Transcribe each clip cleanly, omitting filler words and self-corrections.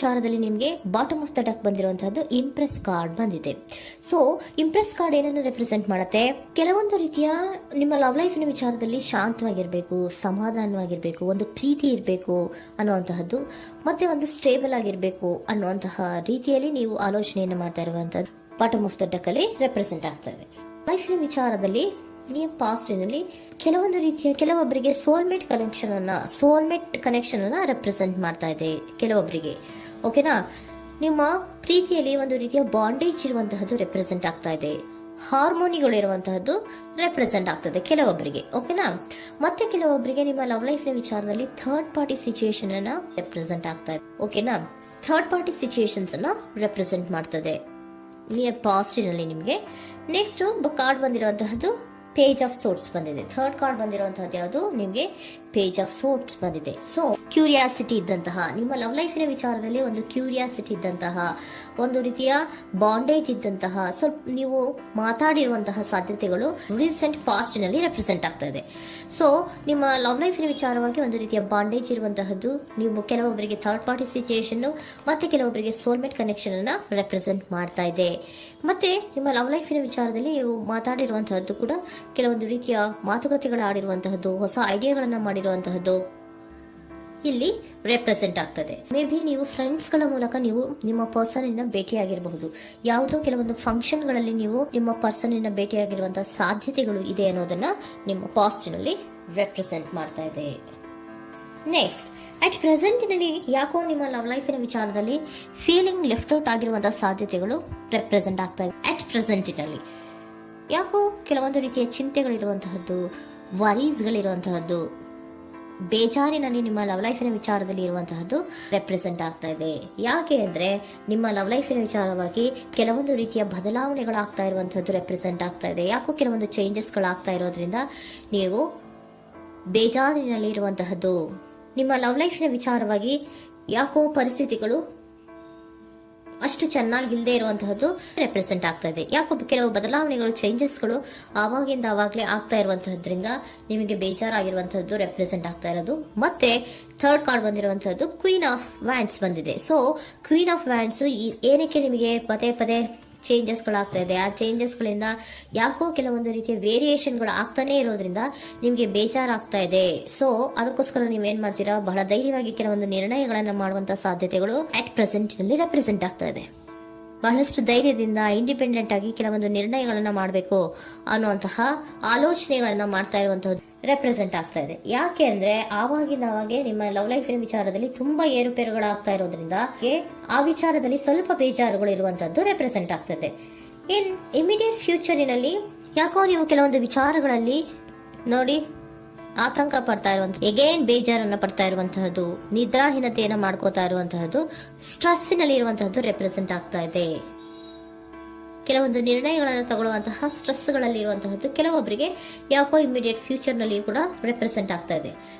ವಿಚಾರದಲ್ಲಿ ನಿಮಗೆ bottom of the deck ಬಂದಿರುವಂತಹದ್ದು ಇಂಪ್ರೆಸ್ ಕಾರ್ಡ್ ಬಂದಿದೆ. ಸೊ ಇಂಪ್ರೆಸ್ ಕಾರ್ಡ್ ಏನನ್ನು ರೆಪ್ರೆಸೆಂಟ್ ಮಾಡುತ್ತೆ? ಕೆಲವೊಂದು ರೀತಿಯ ನಿಮ್ಮ ಲವ್ ಲೈಫಿನ ವಿಚಾರದಲ್ಲಿ ಶಾಂತವಾಗಿರ್ಬೇಕು, ಸಮಾಧಾನವಾಗಿರ್ಬೇಕು, ಒಂದು ಪ್ರೀತಿ ಇರಬೇಕು ಅನ್ನುವಂತಹದ್ದು, ಮತ್ತೆ ಒಂದು ಸ್ಟೇಬಲ್ ಆಗಿರ್ಬೇಕು ಅನ್ನುವಂತಹ ರೀತಿಯಲ್ಲಿ ನೀವು ಆಲೋಚನೆಯನ್ನು ಮಾಡ್ತಾ ಇರುವಂತಹದ್ದು ಬಾಟಮ್ ಆಫ್ ದ ಡೆಕ್ ಅಲ್ಲಿ ರೆಪ್ರೆಸೆಂಟ್ ಆಗ್ತದೆ. ಲೈಫಿನ ವಿಚಾರದಲ್ಲಿ ನಿಮ್ಮ ಪಾಸ್ಟಿನಲ್ಲಿ ಕೆಲವೊಂದು ರೀತಿಯ ಕೆಲವೊಬ್ಬರಿಗೆ ಸೋಲ್ಮೇಟ್ ಕನೆಕ್ಷನ್ ಅನ್ನ ರೆಪ್ರೆಸೆಂಟ್ ಮಾಡ್ತಾ ಇದೆ ಕೆಲವೊಬ್ಬರಿಗೆ. ಓಕೆನಾ? ನಿಮ್ಮ ಪ್ರೀತಿಯಲ್ಲಿ ಒಂದು ರೀತಿಯ ಬಾಂಡೇಜ್ ಇರುವಂತಹದ್ದು ರೆಪ್ರೆಸೆಂಟ್ ಆಗ್ತಾ ಇದೆ. ಹಾರ್ಮೋನಿಗಳು ಇರುವಂತಹದ್ದು ರೆಪ್ರೆಸೆಂಟ್ ಆಗ್ತದೆ ಕೆಲವೊಬ್ಬರಿಗೆ. ಓಕೆನಾ? ಮತ್ತೆ ಕೆಲವೊಬ್ಬರಿಗೆ ನಿಮ್ಮ ಲವ್ ಲೈಫ್ನ ವಿಚಾರದಲ್ಲಿ ಥರ್ಡ್ ಪಾರ್ಟಿ ಸಿಚುಯೇಷನ್ ಅನ್ನ ರೆಪ್ರೆಸೆಂಟ್ ಆಗ್ತಾ ಇದೆ. ಓಕೆನಾ? ಥರ್ಡ್ ಪಾರ್ಟಿ ಸಿಚುಯೇಷನ್ಸ್ ಅನ್ನ ರೆಪ್ರೆಸೆಂಟ್ ಮಾಡ್ತದೆ ನಿಯರ್ ಪಾಸ್ಟಿನಲ್ಲಿ ನಿಮಗೆ. ನೆಕ್ಸ್ಟ್ ಕಾರ್ಡ್ ಬಂದಿರುವಂತಹದ್ದು ಪೇಜ್ ಆಫ್ ಸೋರ್ಟ್ಸ್ ಬಂದಿದೆ. ಥರ್ಡ್ ಕಾರ್ಡ್ ಬಂದಿರುವಂತಹದ್ದು ಯಾವುದು? ನಿಮಗೆ ಪೇಜ್ ಆಫ್ ಸೋರ್ಟ್ಸ್ ಬಂದಿದೆ. ಸೊ ಕ್ಯೂರಿಯಾಸಿಟಿ ಇದ್ದಂತಹ, ನಿಮ್ಮ ಲವ್ ಲೈಫಿನ ವಿಚಾರದಲ್ಲಿ ಒಂದು ಕ್ಯೂರಿಯಾಸಿಟಿ ಇದ್ದಂತಹ, ಒಂದು ರೀತಿಯ ಬಾಂಡೇಜ್ ಇದ್ದಂತಹ, ಸ್ವಲ್ಪ ನೀವು ಮಾತಾಡಿರುವಂತಹ ಸಾಧ್ಯತೆಗಳು ರೀಸೆಂಟ್ ಪಾಸ್ಟ್ ನಲ್ಲಿ ರೆಪ್ರೆಸೆಂಟ್ ಆಗ್ತಾ ಇದೆ. ಸೊ ನಿಮ್ಮ ಲವ್ ಲೈಫಿನ ವಿಚಾರವಾಗಿ ಒಂದು ರೀತಿಯ ಬಾಂಡೇಜ್ ಇರುವಂತಹದ್ದು, ನೀವು ಕೆಲವೊಬ್ಬರಿಗೆ ಥರ್ಡ್ ಪಾರ್ಟಿ ಸಿಚುಯೇಷನ್ ಮತ್ತೆ ಕೆಲವೊಬ್ಬರಿಗೆ ಸೋಲ್ಮೇಟ್ ಕನೆಕ್ಷನ್ ಅನ್ನ ರೆಪ್ರೆಸೆಂಟ್ ಮಾಡ್ತಾ ಇದೆ. ಮತ್ತೆ ನಿಮ್ಮ ಲವ್ ಲೈಫಿನ ವಿಚಾರದಲ್ಲಿ ನೀವು ಮಾತಾಡಿರುವಂತಹದ್ದು ಕೂಡ ಕೆಲವೊಂದು ರೀತಿಯ ಮಾತುಕತೆಗಳ ಆಡಿರುವಂತಹದ್ದು, ಹೊಸ ಐಡಿಯಾಗಳನ್ನ ಮಾಡಿರುವಂತಹದ್ದು ಇಲ್ಲಿ ರೆಪ್ರೆಸೆಂಟ್ ಆಗ್ತದೆ. ಮೇ ಬಿ ನೀವು ಫ್ರೆಂಡ್ಸ್ ಗಳ ಮೂಲಕ ನೀವು ನಿಮ್ಮ ಪರ್ಸನ್ ಅನ್ನ ಭೇಟಿಯಾಗಿರಬಹುದು. ಯಾವುದೋ ಕೆಲವೊಂದು ಫಂಕ್ಷನ್ ಗಳಲ್ಲಿ ನೀವು ನಿಮ್ಮ ಪರ್ಸನ್ ಅನ್ನ ಭೇಟಿಯಾಗಿರುವಂತಹ ಸಾಧ್ಯತೆಗಳು ಇದೆ ಅನ್ನೋದನ್ನ ನಿಮ್ಮ ಪಾಸ್ಟ್ ನಲ್ಲಿ ರೆಪ್ರೆಸೆಂಟ್ ಮಾಡ್ತಾ ಇದೆ. ನೆಕ್ಸ್ಟ್, ಅಟ್ ಪ್ರೆಸೆಂಟ್ ನಲ್ಲಿ ಯಾಕೋ ನಿಮ್ಮ ಲವ್ ಲೈಫಿನ ವಿಚಾರದಲ್ಲಿ ಫೀಲಿಂಗ್ ಲೆಫ್ಟ್ ಔಟ್ ಆಗಿರುವಂತಹ ಸಾಧ್ಯತೆಗಳು ರೆಪ್ರೆಸೆಂಟ್ ಆಗ್ತಾ ಇದೆ. ಅಟ್ ಪ್ರೆಸೆಂಟ್ ನಲ್ಲಿ ಯಾಕೋ ಕೆಲವೊಂದು ರೀತಿಯ ಚಿಂತೆಗಳಿರುವಂತಹದ್ದು, ವರೀಸ್ಗಳಿರುವಂತಹದ್ದು, ಬೇಜಾರಿನಲ್ಲಿ ನಿಮ್ಮ ಲವ್ ಲೈಫಿನ ವಿಚಾರದಲ್ಲಿ ಇರುವಂತಹದ್ದು ರೆಪ್ರೆಸೆಂಟ್ ಆಗ್ತಾ ಇದೆ. ಯಾಕೆ ಅಂದ್ರೆ ನಿಮ್ಮ ಲವ್ ಲೈಫಿನ ವಿಚಾರವಾಗಿ ಕೆಲವೊಂದು ರೀತಿಯ ಬದಲಾವಣೆಗಳಾಗ್ತಾ ಇರುವಂತಹದ್ದು ರೆಪ್ರೆಸೆಂಟ್ ಆಗ್ತಾ ಇದೆ. ಯಾಕೋ ಕೆಲವೊಂದು ಚೇಂಜಸ್ಗಳಾಗ್ತಾ ಇರೋದ್ರಿಂದ ನೀವು ಬೇಜಾರಿನಲ್ಲಿ ಇರುವಂತಹದ್ದು. ನಿಮ್ಮ ಲವ್ ಲೈಫಿನ ವಿಚಾರವಾಗಿ ಯಾಕೋ ಪರಿಸ್ಥಿತಿಗಳು ಅಷ್ಟು ಚೆನ್ನಾಗಿಲ್ಲದೆ ಇರುವಂತಹದ್ದು ರೆಪ್ರೆಸೆಂಟ್ ಆಗ್ತಾ ಇದೆ. ಯಾಕೋ ಕೆಲವು ಬದಲಾವಣೆಗಳು, ಚೇಂಜಸ್ಗಳು ಆವಾಗಿಂದ ಆವಾಗಲೇ ಆಗ್ತಾ ಇರುವಂತಹದ್ರಿಂದ ನಿಮಗೆ ಬೇಜಾರಾಗಿರುವಂತಹದ್ದು ರೆಪ್ರೆಸೆಂಟ್ ಆಗ್ತಾ ಇರೋದು. ಮತ್ತೆ ಥರ್ಡ್ ಕಾರ್ಡ್ ಬಂದಿರುವಂತಹದ್ದು ಕ್ವೀನ್ ಆಫ್ ವ್ಯಾಂಡ್ಸ್ ಬಂದಿದೆ. ಸೊ ಕ್ವೀನ್ ಆಫ್ ವ್ಯಾಂಡ್ಸ್ ಏನಕ್ಕೆ ನಿಮಗೆ ಪದೇ ಪದೇ ಚೇಂಜಸ್ಗಳಾಗ್ತಾ ಇದೆ? ಆ ಚೇಂಜಸ್ಗಳಿಂದ ಯಾಕೋ ಕೆಲವೊಂದು ರೀತಿಯ ವೇರಿಯೇಷನ್ಗಳು ಆಗ್ತಾನೆ ಇರೋದ್ರಿಂದ ನಿಮಗೆ ಬೇಜಾರಾಗ್ತಾ ಇದೆ. ಸೊ ಅದಕ್ಕೋಸ್ಕರ ನೀವೇನ್ ಮಾಡ್ತೀರಾ? ಬಹಳ ಧೈರ್ಯವಾಗಿ ಕೆಲವೊಂದು ನಿರ್ಣಯಗಳನ್ನ ಮಾಡುವಂತಹ ಸಾಧ್ಯತೆಗಳು ಅಟ್ ಪ್ರೆಸೆಂಟ್ ನಲ್ಲಿ ರೆಪ್ರೆಸೆಂಟ್ ಆಗ್ತಾ ಇದೆ. ಬಹಳಷ್ಟು ಧೈರ್ಯದಿಂದ ಇಂಡಿಪೆಂಡೆಂಟ್ ಆಗಿ ಕೆಲವೊಂದು ನಿರ್ಣಯಗಳನ್ನ ಮಾಡಬೇಕು ಅನ್ನುವಂತಹ ಆಲೋಚನೆಗಳನ್ನ ಮಾಡ್ತಾ ಇರುವಂತಹದ್ದು ರೆಪ್ರೆಸೆಂಟ್ ಆಗ್ತಾ ಇದೆ. ಯಾಕೆ ಅಂದ್ರೆ ಆವಾಗಿನವಾಗೆ ನಿಮ್ಮ ಲವ್ ಲೈಫಿನ ವಿಚಾರದಲ್ಲಿ ತುಂಬಾ ಏರುಪೇರುಗಳಾಗ್ತಾ ಇರೋದ್ರಿಂದ ಆ ವಿಚಾರದಲ್ಲಿ ಸ್ವಲ್ಪ ಬೇಜಾರುಗಳು ಇರುವಂತದ್ದು ರೆಪ್ರೆಸೆಂಟ್ ಆಗ್ತದೆ. ಇನ್ ಇಮಿಡಿಯೇಟ್ ಫ್ಯೂಚರಿನಲ್ಲಿ ಯಾಕೋ ನೀವು ಕೆಲವೊಂದು ವಿಚಾರಗಳಲ್ಲಿ ನೋಡಿ ಆತಂಕ ಪಡ್ತಾ ಇರುವಂತಹ, ಎಗೇನ್ ಬೇಜಾರನ್ನ ಪಡ್ತಾ ಇರುವಂತಹದ್ದು, ನಿದ್ರಾಹೀನತೆಯನ್ನ ಮಾಡ್ಕೋತಾ ಇರುವಂತಹದ್ದು, ಸ್ಟ್ರೆಸ್ಸಿನಲ್ಲಿ ಇರುವಂತಹದ್ದು ರೆಪ್ರೆಸೆಂಟ್ ಆಗ್ತಾ ಇದೆ. ಕೆಲವೊಂದು ನಿರ್ಣಯಗಳನ್ನು ತಗೊಳ್ಳುವಂತಹ ಸ್ಟ್ರೆಸ್ಗಳಲ್ಲಿ ಇರುವಂತಹದ್ದು ಕೆಲವೊಬ್ಬರಿಗೆ ಯಾಕೋ ಇಮಿಡಿಯೇಟ್ ಫ್ಯೂಚರ್ ನಲ್ಲಿ ಕೂಡ ರೆಪ್ರೆಸೆಂಟ್ ಆಗ್ತಾ ಇದೆ.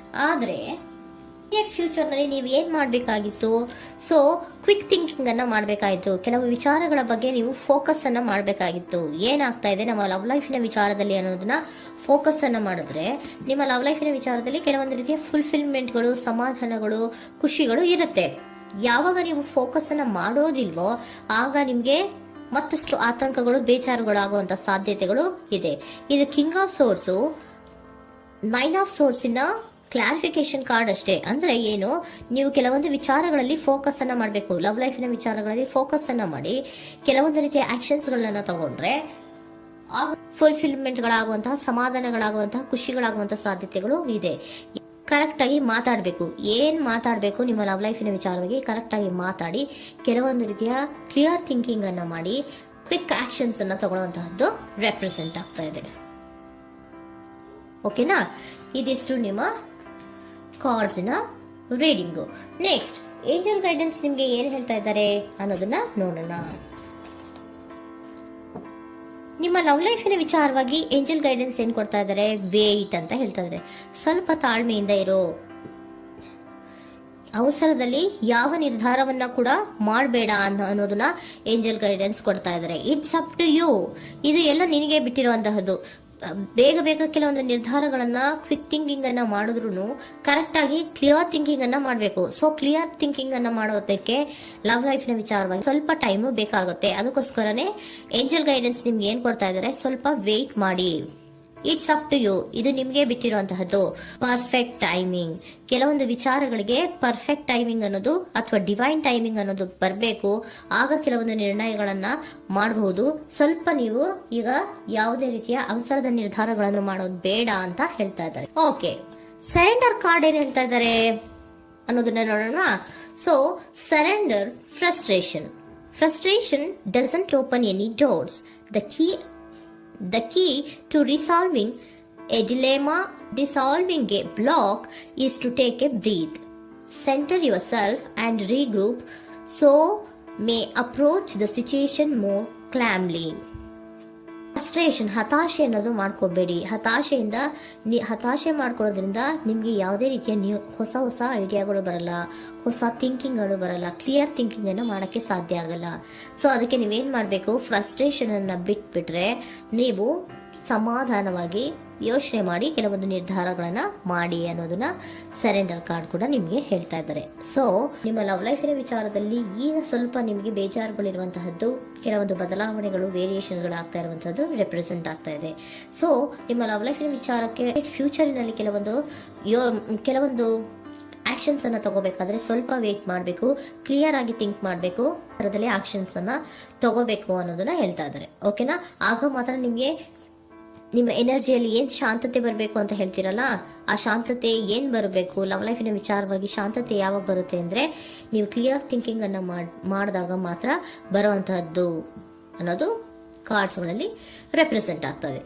ಆದ್ರೆ ಇಮಿಡಿಯೇಟ್ ಫ್ಯೂಚರ್ ನಲ್ಲಿ ನೀವು ಏನ್ ಮಾಡ್ಬೇಕಾಗಿತ್ತು? ಸೊ ಕ್ವಿಕ್ ಥಿಂಕಿಂಗ್ ಅನ್ನ ಮಾಡ್ಬೇಕಾಗಿತ್ತು. ಕೆಲವು ವಿಚಾರಗಳ ಬಗ್ಗೆ ನೀವು ಫೋಕಸ್ ಅನ್ನ ಮಾಡ್ಬೇಕಾಗಿತ್ತು. ಏನಾಗ್ತಾ ಇದೆ ನಮ್ಮ ಲವ್ ಲೈಫಿನ ವಿಚಾರದಲ್ಲಿ ಅನ್ನೋದನ್ನ ಫೋಕಸ್ ಅನ್ನ ಮಾಡಿದ್ರೆ ನಿಮ್ಮ ಲವ್ ಲೈಫಿನ ವಿಚಾರದಲ್ಲಿ ಕೆಲವೊಂದು ರೀತಿಯ ಫುಲ್ಫಿಲ್ಮೆಂಟ್ಗಳು, ಸಮಾಧಾನಗಳು, ಖುಷಿಗಳು ಇರುತ್ತೆ. ಯಾವಾಗ ನೀವು ಫೋಕಸ್ ಅನ್ನ ಮಾಡೋದಿಲ್ವೋ ಆಗ ನಿಮ್ಗೆ ಮತ್ತಷ್ಟು ಆತಂಕಗಳು, ಬೇಜಾರುಗಳು ಆಗುವಂತ ಸಾಧ್ಯತೆಗಳು ಇದೆ. ಇದು king of swords, nine of swords ಇನ ಕ್ಲಾರಿಫಿಕೇಶನ್ ಕಾರ್ಡ್ ಅಷ್ಟೇ. ಅಂದ್ರೆ ಏನು? ನೀವು ಕೆಲವೊಂದು ವಿಚಾರಗಳಲ್ಲಿ ಫೋಕಸ್ ಅನ್ನ ಮಾಡಬೇಕು. ಲವ್ ಲೈಫಿನ ವಿಚಾರಗಳಲ್ಲಿ ಫೋಕಸ್ ಅನ್ನ ಮಾಡಿ ಕೆಲವೊಂದು ರೀತಿಯ ಆಕ್ಷನ್ಸ್ ಗಳನ್ನ ತಗೊಂಡ್ರೆ ಫುಲ್ಫಿಲ್ಮೆಂಟ್ ಗಳಾಗುವಂತಹ, ಸಮಾಧಾನಗಳಾಗುವಂತಹ, ಖುಷಿಗಳಾಗುವಂತಹ ಸಾಧ್ಯತೆಗಳು ಇದೆ. ಕರೆಕ್ಟ್ ಆಗಿ ಮಾತಾಡಬೇಕು. ಏನ್ ಮಾತಾಡಬೇಕು ನಿಮ್ಮ ಲವ್ ಲೈಫಿನ ವಿಚಾರವಾಗಿ ಕರೆಕ್ಟ್ ಆಗಿ ಮಾತಾಡಿ ಕೆಲವೊಂದು ರೀತಿಯ ಕ್ಲಿಯರ್ ಥಿಂಕಿಂಗ್ ಅನ್ನ ಮಾಡಿ ಕ್ವಿಕ್ ಆಕ್ಷನ್ಸ್ ಅನ್ನ ತಗೊಳ್ಳುವಂತಹದ್ದು ರೆಪ್ರೆಸೆಂಟ್ ಆಗ್ತಾ ಇದೆ. ಓಕೆನಾ? ಇದಿಷ್ಟು ನಿಮ್ಮ ಕಾರ್ಡ್ಸ್ನ ರೀಡಿಂಗು. ನೆಕ್ಸ್ಟ್, ಏಂಜಲ್ ಗೈಡೆನ್ಸ್ ನಿಮ್ಗೆ ಏನ್ ಹೇಳ್ತಾ ಇದ್ದಾರೆ ಅನ್ನೋದನ್ನ ನೋಡೋಣ. ನಿಮ್ಮ ಲವ್ ಲೈಫಿನ ವಿಚಾರವಾಗಿ ಏಂಜಲ್ ಗೈಡೆನ್ಸ್ ಏನ್ ಕೊಡ್ತಾ ಇದ್ದಾರೆ? ವೇಟ್ ಅಂತ ಹೇಳ್ತಾ ಇದ್ದಾರೆ. ಸ್ವಲ್ಪ ತಾಳ್ಮೆಯಿಂದ ಇರೋ. ಅವಸರದಲ್ಲಿ ಯಾವ ನಿರ್ಧಾರವನ್ನ ಕೂಡ ಮಾಡಬೇಡ ಅನ್ನೋದನ್ನ ಏಂಜಲ್ ಗೈಡೆನ್ಸ್ ಕೊಡ್ತಾ ಇದ್ದಾರೆ. It's up to you. ಇದು ಎಲ್ಲ ನಿನಗೆ ಬಿಟ್ಟಿರುವಂತಹದ್ದು. ಬೇಗ ಬೇಗ ಕೆಲವೊಂದು ನಿರ್ಧಾರಗಳನ್ನ ಕ್ವಿಕ್ ಥಿಂಕಿಂಗ್ ಅನ್ನ ಮಾಡಿದ್ರು ಕರೆಕ್ಟ್ ಆಗಿ ಕ್ಲಿಯರ್ ಥಿಂಕಿಂಗ್ ಅನ್ನ ಮಾಡಬೇಕು. ಸೊ ಕ್ಲಿಯರ್ ಥಿಂಕಿಂಗ್ ಅನ್ನ ಮಾಡೋದಕ್ಕೆ ಲವ್ ಲೈಫ್ ನ ವಿಚಾರವಾಗಿ ಸ್ವಲ್ಪ ಟೈಮ್ ಬೇಕಾಗುತ್ತೆ. ಅದಕ್ಕೋಸ್ಕರನೇ ಏಂಜಲ್ ಗೈಡೆನ್ಸ್ ನಿಮ್ಗೆ ಏನ್ ಕೊಡ್ತಾ ಇದಾರೆ, ಸ್ವಲ್ಪ ವೇಟ್ ಮಾಡಿ. It's up to you. ಇದು ನಿಮ್ಗೆ ಬಿಟ್ಟಿರುವಂತಹದ್ದು. ಪರ್ಫೆಕ್ಟ್ ಟೈಮಿಂಗ್, ಕೆಲವೊಂದು ವಿಚಾರಗಳಿಗೆ ಪರ್ಫೆಕ್ಟ್ ಟೈಮಿಂಗ್ ಅನ್ನೋದು ಅಥವಾ ಡಿವೈನ್ ಟೈಮಿಂಗ್ ಅನ್ನೋದು ಬರಬೇಕು. ಆಗ ಕೆಲವೊಂದು ನಿರ್ಣಯಗಳನ್ನ ಮಾಡಬಹುದು. ಸ್ವಲ್ಪ ನೀವು ಈಗ ಯಾವುದೇ ರೀತಿಯ ಅವಸರದ ನಿರ್ಧಾರಗಳನ್ನು ಮಾಡೋದು ಬೇಡ ಅಂತ ಹೇಳ್ತಾ ಇದ್ದಾರೆ. ಓಕೆ, ಸರೆಂಡರ್ ಕಾರ್ಡ್ ಏನ್ ಹೇಳ್ತಾ ಇದ್ದಾರೆ ಅನ್ನೋದನ್ನ ನೋಡೋಣ. So surrender, frustration doesn't open any doors. The key to resolving a dilemma, dissolving a block, is to take a breath, center yourself and regroup so may approach the situation more calmly. Frustration, ಹತಾಶೆ ಅನ್ನೋದು ಮಾಡ್ಕೋಬೇಡಿ. ಹತಾಶೆ ಮಾಡ್ಕೊಳ್ಳೋದ್ರಿಂದ ನಿಮ್ಗೆ ಯಾವುದೇ ರೀತಿಯ ಹೊಸ ಐಡಿಯಾಗಳು ಬರಲ್ಲ, ಹೊಸ ಥಿಂಕಿಂಗ್ಗಳು ಬರಲ್ಲ, ಕ್ಲಿಯರ್ ಥಿಂಕಿಂಗ್ ಅನ್ನ ಮಾಡಕ್ಕೆ ಸಾಧ್ಯ ಆಗಲ್ಲ. ಸೊ ಅದಕ್ಕೆ ನೀವೇನ್ ಮಾಡ್ಬೇಕು, ಫ್ರಸ್ಟ್ರೇಷನ್ ಅನ್ನ ಬಿಟ್ಬಿಟ್ರೆ ನೀವು ಸಮಾಧಾನವಾಗಿ ಯೋಚನೆ ಮಾಡಿ ಕೆಲವೊಂದು ನಿರ್ಧಾರಗಳನ್ನ ಮಾಡಿ ಅನ್ನೋದನ್ನ ಸರೆಂಡರ್ ಕಾರ್ಡ್ ಕೂಡ ನಿಮ್ಗೆ ಹೇಳ್ತಾ ಇದ್ದಾರೆ. ಸೊ ನಿಮ್ಮ ಲವ್ ಲೈಫಿನ ವಿಚಾರದಲ್ಲಿ ಈಗ ಸ್ವಲ್ಪ ನಿಮಗೆ ಬೇಜಾರುಗಳಿರುವಂತಹದ್ದು, ಕೆಲವೊಂದು ಬದಲಾವಣೆಗಳು, ವೇರಿಯೇಷನ್ಗಳು ಆಗ್ತಾ ಇರುವಂತಹದ್ದು ರೆಪ್ರೆಸೆಂಟ್ ಆಗ್ತಾ ಇದೆ. ಸೊ ನಿಮ್ಮ ಲವ್ ಲೈಫಿನ ವಿಚಾರಕ್ಕೆ ಫ್ಯೂಚರಿನಲ್ಲಿ ಕೆಲವೊಂದು ಆಕ್ಷನ್ಸ್ ಅನ್ನ ತಗೋಬೇಕಾದ್ರೆ ಸ್ವಲ್ಪ ವೇಟ್ ಮಾಡಬೇಕು, ಕ್ಲಿಯರ್ ಆಗಿ ಥಿಂಕ್ ಮಾಡಬೇಕು, ಅದರಲ್ಲಿ ಆಕ್ಷನ್ಸ್ ಅನ್ನ ತಗೋಬೇಕು ಅನ್ನೋದನ್ನ ಹೇಳ್ತಾ ಇದ್ದಾರೆ. ಓಕೆನಾ? ಆಗ ಮಾತ್ರ ನಿಮ್ಗೆ ನಿಮ್ಮ ಎನರ್ಜಿಯಲ್ಲಿ ಏನ್ ಶಾಂತತೆ ಬರಬೇಕು ಅಂತ ಹೇಳ್ತೀರಲ್ಲ, ಆ ಶಾಂತತೆ ಏನ್ ಬರಬೇಕು, ಲವ್ ಲೈಫಿನ ವಿಚಾರವಾಗಿ ಶಾಂತತೆ ಯಾವಾಗ ಬರುತ್ತೆ ಅಂದ್ರೆ ನೀವು ಕ್ಲಿಯರ್ ಥಿಂಕಿಂಗ್ ಅನ್ನ ಮಾಡಿದಾಗ ಮಾತ್ರ ಬರುವಂತಹದ್ದು ಅನ್ನೋದು ಕಾರ್ಡ್ಸ್ ಗಳಲ್ಲಿ ರೆಪ್ರೆಸೆಂಟ್ ಆಗ್ತದೆ.